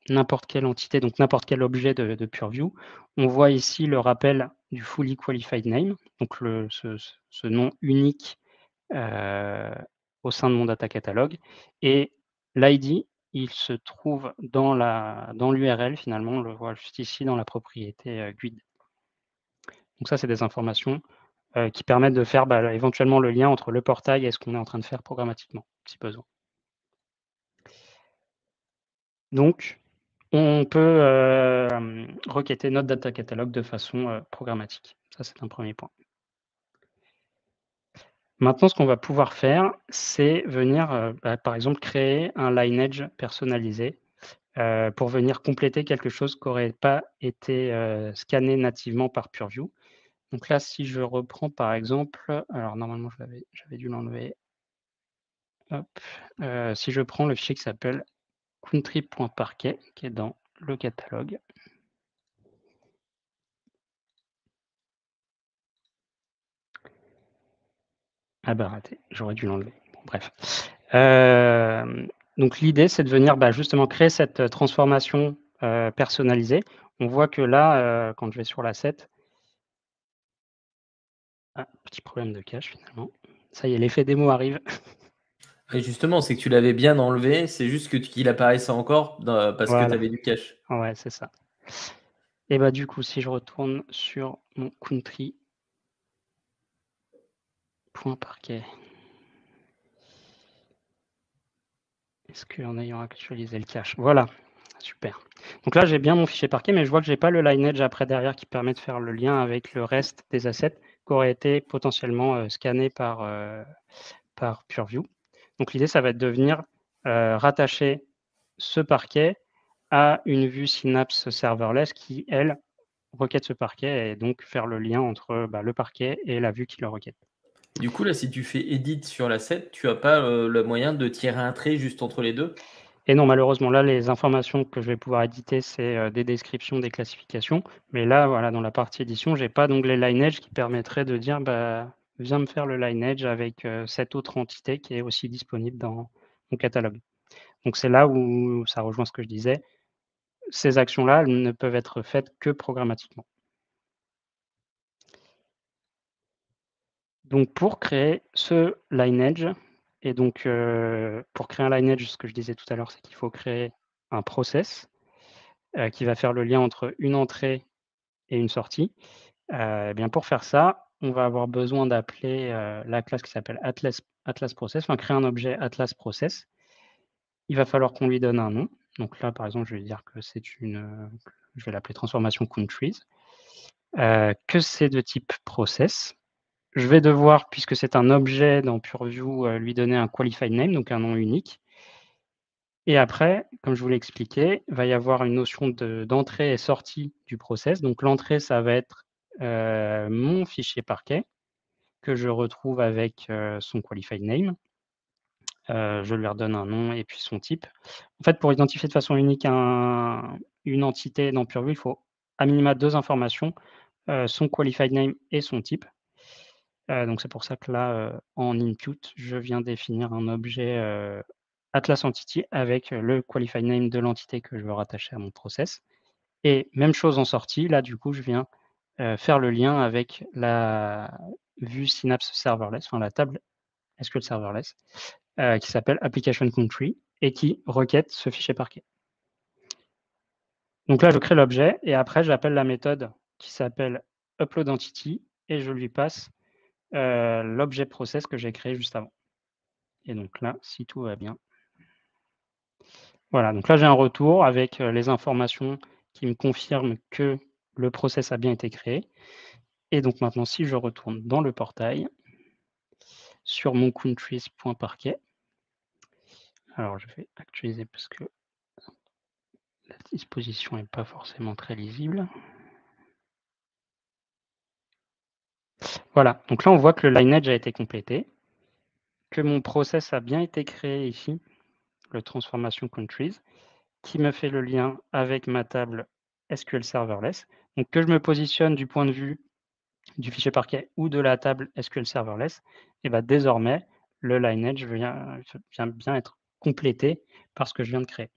entité, donc n'importe quel objet de PureView, on voit ici le rappel du fully qualified name, donc ce nom unique au sein de mon data catalog. Et l'ID, il se trouve dans l'URL finalement, on le voit juste ici dans la propriété GUID. Donc ça, c'est des informations qui permettent de faire éventuellement le lien entre le portail et ce qu'on est en train de faire programmatiquement, si besoin. Donc, on peut requêter notre data catalog de façon programmatique. Ça, c'est un premier point. Maintenant, ce qu'on va pouvoir faire, c'est venir, par exemple, créer un lineage personnalisé pour venir compléter quelque chose qui n'aurait pas été scanné nativement par PureView. Donc là, si je reprends par exemple, alors normalement, j'avais dû l'enlever. Hop, si je prends le fichier qui s'appelle country.parquet, qui est dans le catalogue. Ah bah raté, j'aurais dû l'enlever. Bon, bref. Donc l'idée, c'est de venir justement créer cette transformation personnalisée. On voit que là, quand je vais sur l'asset, petit problème de cache finalement. Ça y est, l'effet démo arrive. Et justement, c'est que tu l'avais bien enlevé, c'est juste qu'il apparaissait encore parce que tu avais du cache. Ouais, c'est ça. Et bah du coup, si je retourne sur mon country.parquet, est-ce qu'en ayant actualisé le cache, voilà, super. Donc là, j'ai bien mon fichier parquet, mais je vois que je n'ai pas le lineage après derrière qui permet de faire le lien avec le reste des assets qui auraient été potentiellement scannés par PureView. Donc l'idée, ça va être de venir rattacher ce parquet à une vue Synapse serverless qui, elle, requête ce parquet et donc faire le lien entre le parquet et la vue qui le requête. Et du coup, là, si tu fais edit sur l'asset, tu n'as pas le moyen de tirer un trait juste entre les deux? Et non, malheureusement, là, les informations que je vais pouvoir éditer, c'est des descriptions, des classifications. Mais là, voilà, dans la partie édition, je n'ai pas d'onglet lineage qui permettrait de dire viens me faire le lineage avec cette autre entité qui est aussi disponible dans mon catalogue. Donc c'est là où ça rejoint ce que je disais. Ces actions-là, elles ne peuvent être faites que programmatiquement. Donc pour créer ce lineage, Et donc, pour créer un lineage, ce que je disais tout à l'heure, c'est qu'il faut créer un process qui va faire le lien entre une entrée et une sortie. Eh bien, pour faire ça, on va avoir besoin d'appeler la classe qui s'appelle Atlas Process, enfin créer un objet Atlas Process. Il va falloir qu'on lui donne un nom. Donc là, par exemple, je vais dire que c'est une, je vais l'appeler transformation countries, que c'est de type process. Je vais devoir, puisque c'est un objet dans PureView, lui donner un qualified name, donc un nom unique. Et après, comme je vous l'ai expliqué, il va y avoir une notion d'entrée et sortie du process. Donc l'entrée, ça va être mon fichier parquet que je retrouve avec son qualified name. Je lui redonne un nom et puis son type. En fait, pour identifier de façon unique une entité dans PureView, il faut à minima 2 informations, son qualified name et son type. Donc c'est pour ça que là, en input, je viens définir un objet Atlas Entity avec le qualified name de l'entité que je veux rattacher à mon process. Et même chose en sortie, là du coup, je viens faire le lien avec la vue Synapse Serverless, enfin la table SQL Serverless, qui s'appelle Application Country et qui requête ce fichier parquet. Donc là, je crée l'objet et après, j'appelle la méthode qui s'appelle Upload Entity et je lui passe l'objet process que j'ai créé juste avant. Et donc là, si tout va bien. Voilà, donc là, j'ai un retour avec les informations qui me confirment que le process a bien été créé. Et donc maintenant, si je retourne dans le portail, sur mon countries.parquet, alors je vais actualiser parce que la disposition n'est pas forcément très lisible. Voilà, donc là, on voit que le lineage a été complété, que mon process a bien été créé ici, le transformation countries, qui me fait le lien avec ma table SQL Serverless. Donc que je me positionne du point de vue du fichier parquet ou de la table SQL Serverless, et bien désormais, le lineage vient bien être complété par ce que je viens de créer.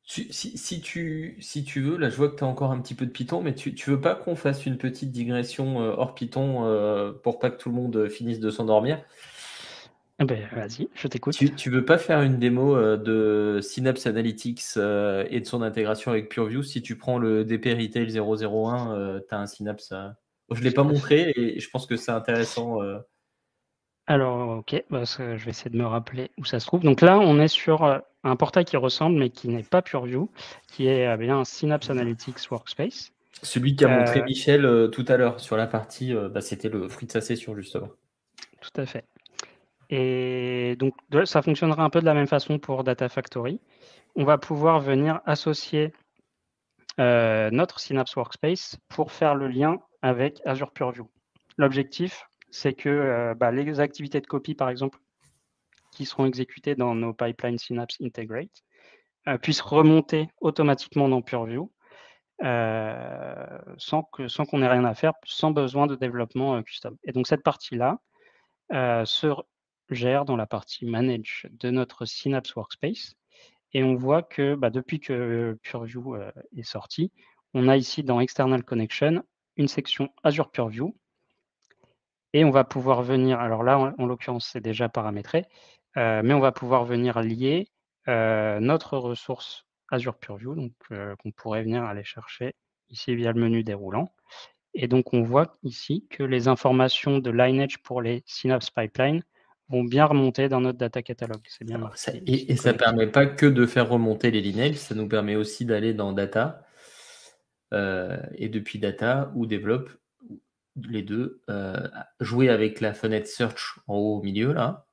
Si tu veux, là je vois que tu as encore un petit peu de Python, mais tu veux pas qu'on fasse une petite digression hors Python pour pas que tout le monde finisse de s'endormir? Eh ben, vas-y, je t'écoute. Tu veux pas faire une démo de Synapse Analytics et de son intégration avec PureView? Si tu prends le DP Retail 001, tu as un Synapse. Je ne l'ai pas montré et je pense que c'est intéressant. Alors, ok, bah, je vais essayer de me rappeler où ça se trouve. Donc là, on est sur un portail qui ressemble, mais qui n'est pas PureView, qui est bien un Synapse Analytics Workspace. Celui qu'a montré Michel tout à l'heure sur la partie, c'était le fruit de sa session, justement. Tout à fait. Et donc, ça fonctionnera un peu de la même façon pour Data Factory. On va pouvoir venir associer notre Synapse Workspace pour faire le lien avec Azure PureView. L'objectif, c'est que les activités de copie, par exemple, qui seront exécutées dans nos pipelines Synapse Integrate, puissent remonter automatiquement dans PureView sans qu'on ait rien à faire, sans besoin de développement custom. Et donc, cette partie-là se gère dans la partie Manage de notre Synapse Workspace. Et on voit que depuis que PureView est sorti, on a ici dans External Connection une section Azure PureView. Et on va pouvoir venir, alors là, en l'occurrence, c'est déjà paramétré, mais on va pouvoir venir lier notre ressource Azure PureView, donc qu'on pourrait venir aller chercher ici via le menu déroulant. Et donc, on voit ici que les informations de lineage pour les Synapse Pipeline vont bien remonter dans notre data catalogue. C'est bien marqué. Et ça ne permet pas que de faire remonter les lineages, ça nous permet aussi d'aller dans Data. Et depuis Data ou Develop, les deux, jouer avec la fenêtre Search en haut au milieu, là.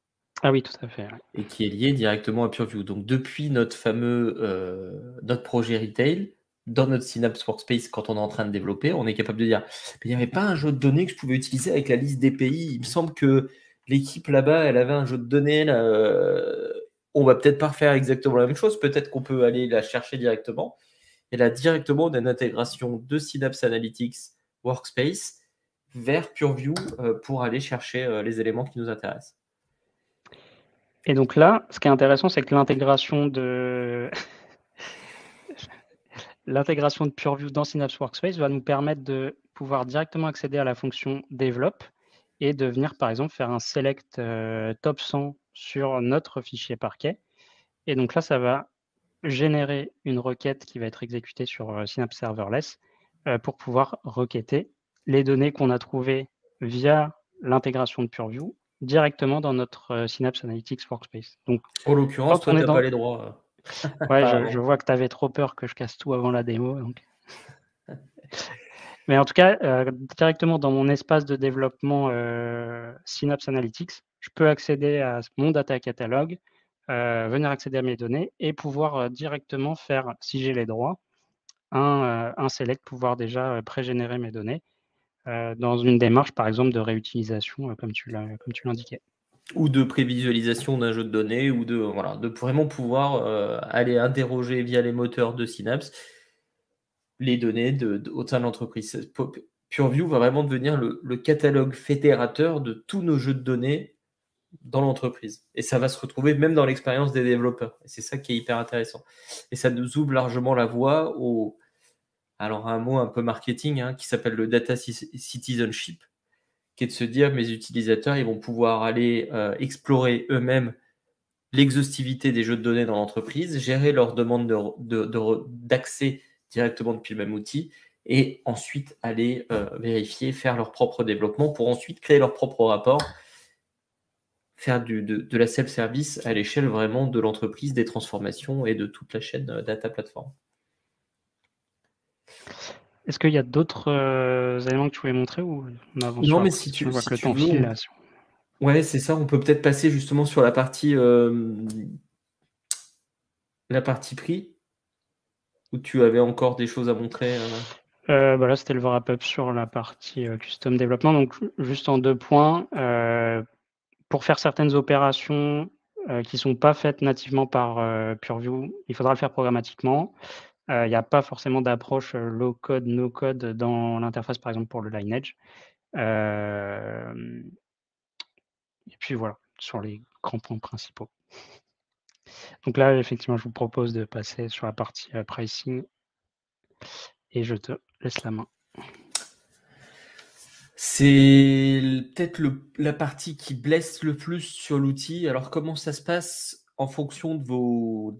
Ah oui, tout à fait. Ouais. Et qui est lié directement à PureView. Donc, depuis notre notre projet retail, dans notre Synapse Workspace, quand on est en train de développer, on est capable de dire il n'y avait pas un jeu de données que je pouvais utiliser avec la liste d'API. Il me semble que l'équipe là-bas, elle avait un jeu de données. Là, on va peut-être pas refaire exactement la même chose. Peut-être qu'on peut aller la chercher directement. Et là, directement, on a une intégration de Synapse Analytics Workspace vers PureView pour aller chercher les éléments qui nous intéressent. Et donc là, ce qui est intéressant, c'est que l'intégration de PureView dans Synapse Workspace va nous permettre de pouvoir directement accéder à la fonction Develop et de venir, par exemple, faire un select top 100 sur notre fichier parquet. Et donc là, ça va générer une requête qui va être exécutée sur Synapse Serverless pour pouvoir requêter les données qu'on a trouvées via l'intégration de PureView directement dans notre Synapse Analytics Workspace. Donc, En l'occurrence, quand toi, on tu est n'as pas dans... les droits, Ouais, je apparemment. vois que tu avais trop peur que je casse tout avant la démo. Donc... Mais en tout cas, directement dans mon espace de développement Synapse Analytics, je peux accéder à mon data catalog, venir accéder à mes données et pouvoir directement faire, si j'ai les droits, un select, pouvoir déjà pré-générer mes données dans une démarche, par exemple, de réutilisation, comme tu l'indiquais. Ou de prévisualisation d'un jeu de données, ou de vraiment pouvoir aller interroger via les moteurs de Synapse les données au sein de l'entreprise. PureView va vraiment devenir le catalogue fédérateur de tous nos jeux de données dans l'entreprise. Et ça va se retrouver même dans l'expérience des développeurs. Et c'est ça qui est hyper intéressant. Et ça nous ouvre largement la voie au... Alors un mot un peu marketing qui s'appelle le data citizenship, qui est de se dire mes utilisateurs, ils vont pouvoir aller explorer eux-mêmes l'exhaustivité des jeux de données dans l'entreprise, gérer leurs demandes d'accès directement depuis le même outil, et ensuite aller vérifier, faire leur propre développement pour ensuite créer leur propre rapport, faire de la self-service à l'échelle vraiment de l'entreprise, des transformations et de toute la chaîne data platform. Est-ce qu'il y a d'autres éléments que tu voulais montrer ou on avance Non, sur la mais si présentation? tu, Je vois si que le tu temps veux, file là. ouais, c'est ça. On peut peut-être passer justement sur la partie prix, où tu avais encore des choses à montrer. Là, c'était le wrap-up sur la partie custom développement. Donc, juste en 2 points, pour faire certaines opérations qui ne sont pas faites nativement par PureView, il faudra le faire programmatiquement. Il n'y a pas forcément d'approche low-code, no-code dans l'interface, par exemple, pour le Lineage. Et puis voilà, sur les grands points principaux. Donc là, effectivement, je vous propose de passer sur la partie pricing et je te laisse la main. C'est peut-être la partie qui blesse le plus sur l'outil. Alors, comment ça se passe en fonction de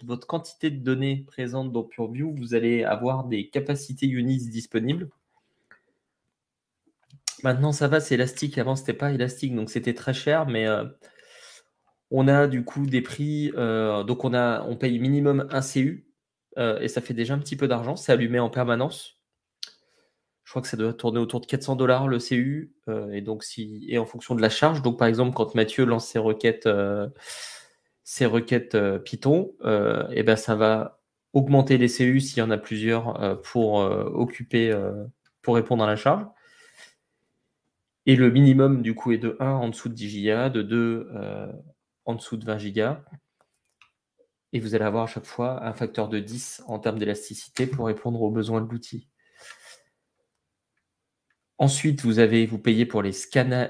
votre quantité de données présentes dans PureView? Vous allez avoir des capacités units disponibles. Maintenant, ça va, c'est élastique. Avant, c'était pas élastique, donc c'était très cher, mais on a du coup des prix. Donc, on paye minimum un CU et ça fait déjà un petit peu d'argent. C'est allumé en permanence. Je crois que ça doit tourner autour de 400 $ le CU. Et donc, et en fonction de la charge, donc par exemple, quand Mathieu lance ses requêtes Python, et ben, ça va augmenter les CU s'il y en a plusieurs pour pour répondre à la charge. Et le minimum, du coup, est de 1 en dessous de 10 Go, de 2 en dessous de 20 Go. Et vous allez avoir à chaque fois un facteur de 10 en termes d'élasticité pour répondre aux besoins de l'outil. Ensuite, vous payez pour les scans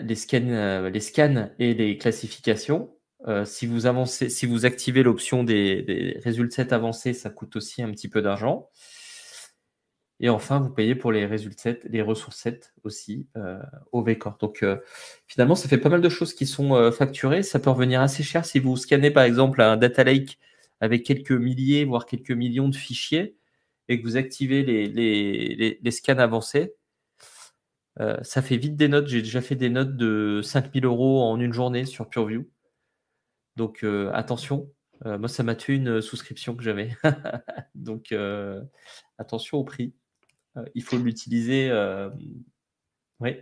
et les classifications. Si vous activez l'option des résultats avancés, ça coûte aussi un petit peu d'argent. Et enfin, vous payez pour les ressources sets aussi au Vcore. Donc, finalement, ça fait pas mal de choses qui sont facturées. Ça peut revenir assez cher si vous scannez, par exemple, un data lake avec quelques milliers, voire quelques millions de fichiers et que vous activez les scans avancés. Ça fait vite des notes. J'ai déjà fait des notes de 5 000 € en une journée sur PureView. Donc, attention. Moi, ça m'a tué une souscription que j'avais. Donc, attention au prix. Il faut l'utiliser. Oui.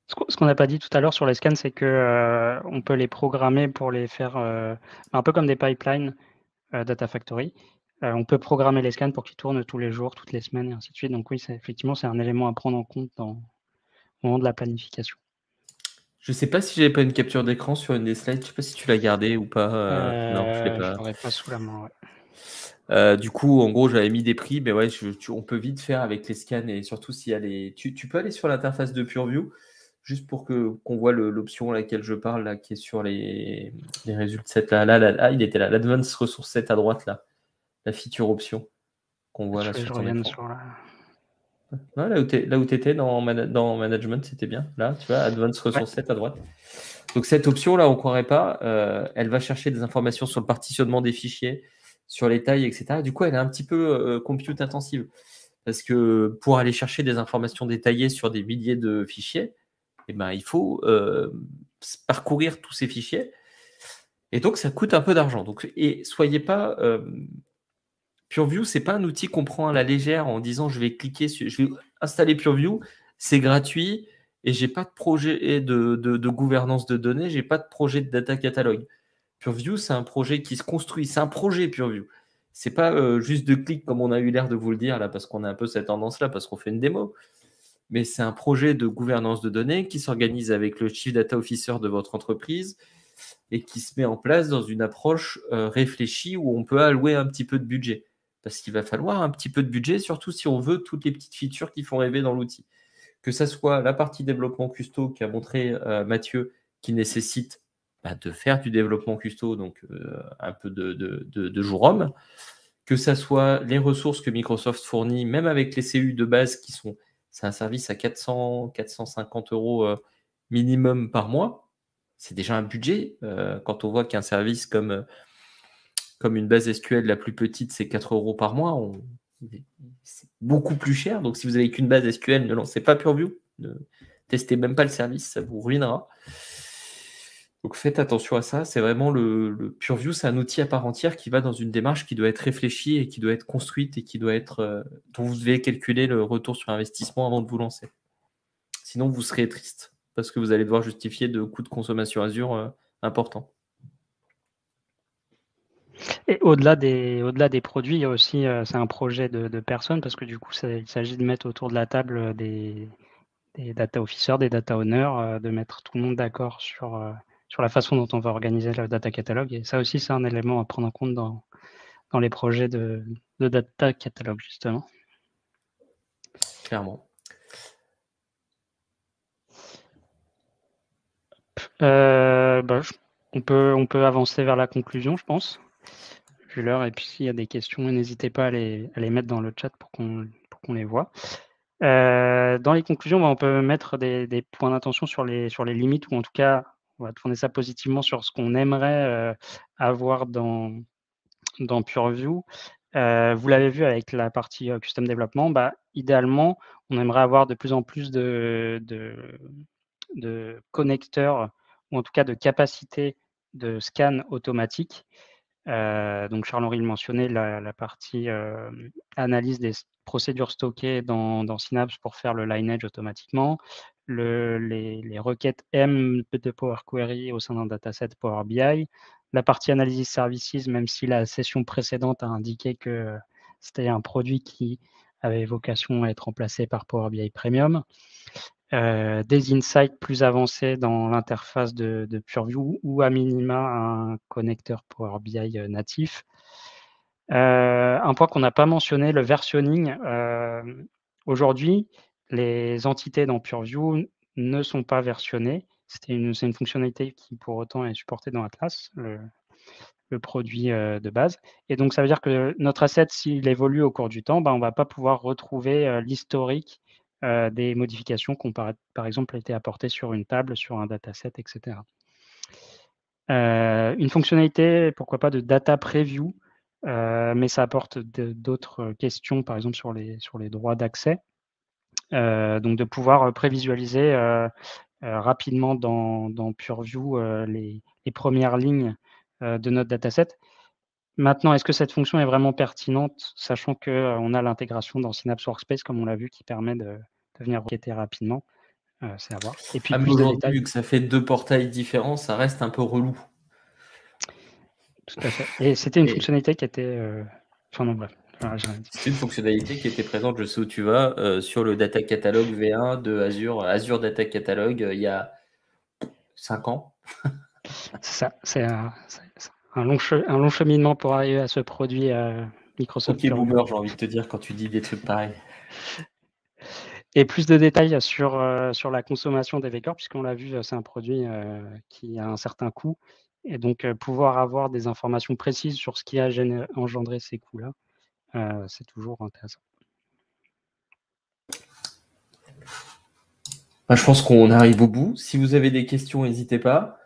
Ce qu'on n'a pas dit tout à l'heure sur les scans, c'est que on peut les programmer pour les faire un peu comme des pipelines Data Factory. On peut programmer les scans pour qu'ils tournent tous les jours, toutes les semaines, et ainsi de suite. Donc oui, effectivement, c'est un élément à prendre en compte au moment de la planification. Je ne sais pas si j'avais pas une capture d'écran sur une des slides. Je ne sais pas si tu l'as gardée ou pas. Non, je ne l'ai Je pas. l'aurais pas sous la main. Ouais. Du coup, en gros, j'avais mis des prix, mais ouais, on peut vite faire avec les scans et surtout s'il y a les. Tu peux aller sur l'interface de PureView juste pour qu'on voit l'option à laquelle je parle là, qui est sur les résultats là. Il était là, l'Advanced Resource Set à droite là, la feature option qu'on voit là Je sur ton revienne écran. sur la. Ouais, là où tu étais dans management, c'était bien. Là, tu vois, Advanced Resource Set à droite. Donc cette option-là, on ne croirait pas, elle va chercher des informations sur le partitionnement des fichiers, sur les tailles, etc. Du coup, elle est un petit peu compute intensive. Parce que pour aller chercher des informations détaillées sur des milliers de fichiers, eh ben, il faut parcourir tous ces fichiers. Et donc, ça coûte un peu d'argent. Et soyez pas... PureView, ce n'est pas un outil qu'on prend à la légère en disant je vais cliquer sur, je vais installer PureView, c'est gratuit et j'ai pas de projet de gouvernance de données, j'ai pas de projet de data catalogue. PureView, c'est un projet qui se construit, c'est un projet PureView. C'est pas juste de clics comme on a eu l'air de vous le dire là, parce qu'on a un peu cette tendance-là, parce qu'on fait une démo. Mais c'est un projet de gouvernance de données qui s'organise avec le Chief Data Officer de votre entreprise et qui se met en place dans une approche réfléchie où on peut allouer un petit peu de budget. Parce qu'il va falloir un petit peu de budget, surtout si on veut toutes les petites features qui font rêver dans l'outil. Que ça soit la partie développement custo qu'a montré Mathieu, qui nécessite de faire du développement custo, donc un peu de jour homme, que ça soit les ressources que Microsoft fournit, même avec les CU de base qui sont, c'est un service à 450 euros minimum par mois. C'est déjà un budget. Quand on voit qu'un service comme une base SQL la plus petite, c'est 4 euros par mois, c'est beaucoup plus cher. Donc, si vous n'avez qu'une base SQL, ne lancez pas PureView. Ne testez même pas le service, ça vous ruinera. Donc, faites attention à ça. C'est vraiment le PureView, c'est un outil à part entière qui va dans une démarche qui doit être réfléchie et qui doit être construite et qui doit être dont vous devez calculer le retour sur investissement avant de vous lancer. Sinon, vous serez triste parce que vous allez devoir justifier de coûts de consommation Azure importants. Et au-delà des produits, il y a aussi, c'est un projet de personnes parce que du coup, il s'agit de mettre autour de la table des data officers, des data owners, de mettre tout le monde d'accord sur la façon dont on va organiser le data catalogue. Et ça aussi, c'est un élément à prendre en compte dans les projets de data catalogue, justement. Clairement. On peut avancer vers la conclusion, je pense. Vu l'heure, et puis s'il y a des questions, n'hésitez pas à les mettre dans le chat pour qu'on les voit. Dans les conclusions, on peut mettre des points d'attention sur les limites, ou en tout cas, on va tourner ça positivement sur ce qu'on aimerait avoir dans PureView. Vous l'avez vu avec la partie custom développement, idéalement, on aimerait avoir de plus en plus de connecteurs, ou en tout cas de capacité de scan automatique. Donc Charles-Henri le mentionnait, la partie analyse des procédures stockées dans Synapse pour faire le lineage automatiquement, les requêtes M de Power Query au sein d'un dataset Power BI, la partie analysis services, même si la session précédente a indiqué que c'était un produit qui avait vocation à être remplacé par Power BI Premium. Des insights plus avancés dans l'interface de PureView, ou à minima un connecteur Power BI natif. Un point qu'on n'a pas mentionné, le versionning. Aujourd'hui, les entités dans PureView ne sont pas versionnées. C'est une fonctionnalité qui pour autant est supportée dans Atlas, le produit de base. Et donc ça veut dire que notre asset, s'il évolue au cours du temps, on ne va pas pouvoir retrouver l'historique des modifications qui ont par exemple été apportées sur une table, sur un dataset, etc. Une fonctionnalité, pourquoi pas, de data preview, mais ça apporte d'autres questions, par exemple sur les droits d'accès. Donc de pouvoir prévisualiser rapidement dans PureView les premières lignes de notre dataset. Maintenant, est-ce que cette fonction est vraiment pertinente, sachant qu'on a l'intégration dans Synapse Workspace, comme on l'a vu, qui permet de venir requêter rapidement? C'est à voir. Et puis plus de détails. Vu que ça fait 2 portails différents, ça reste un peu relou. Tout à fait. Et c'était une fonctionnalité qui était... Enfin non, bref. C'est une fonctionnalité qui était présente, je sais où tu vas, sur le Data Catalog V1 de Azure Data Catalog, il y a 5 ans. C'est ça. C'est un long cheminement pour arriver à ce produit Microsoft Ok, PureView. boomer, j'ai envie de te dire quand tu dis des trucs pareils. Et plus de détails sur la consommation des vecteurs, puisqu'on l'a vu, c'est un produit qui a un certain coût. Et donc, pouvoir avoir des informations précises sur ce qui a engendré ces coûts-là, c'est toujours intéressant. Bah, je pense qu'on arrive au bout. Si vous avez des questions, n'hésitez pas.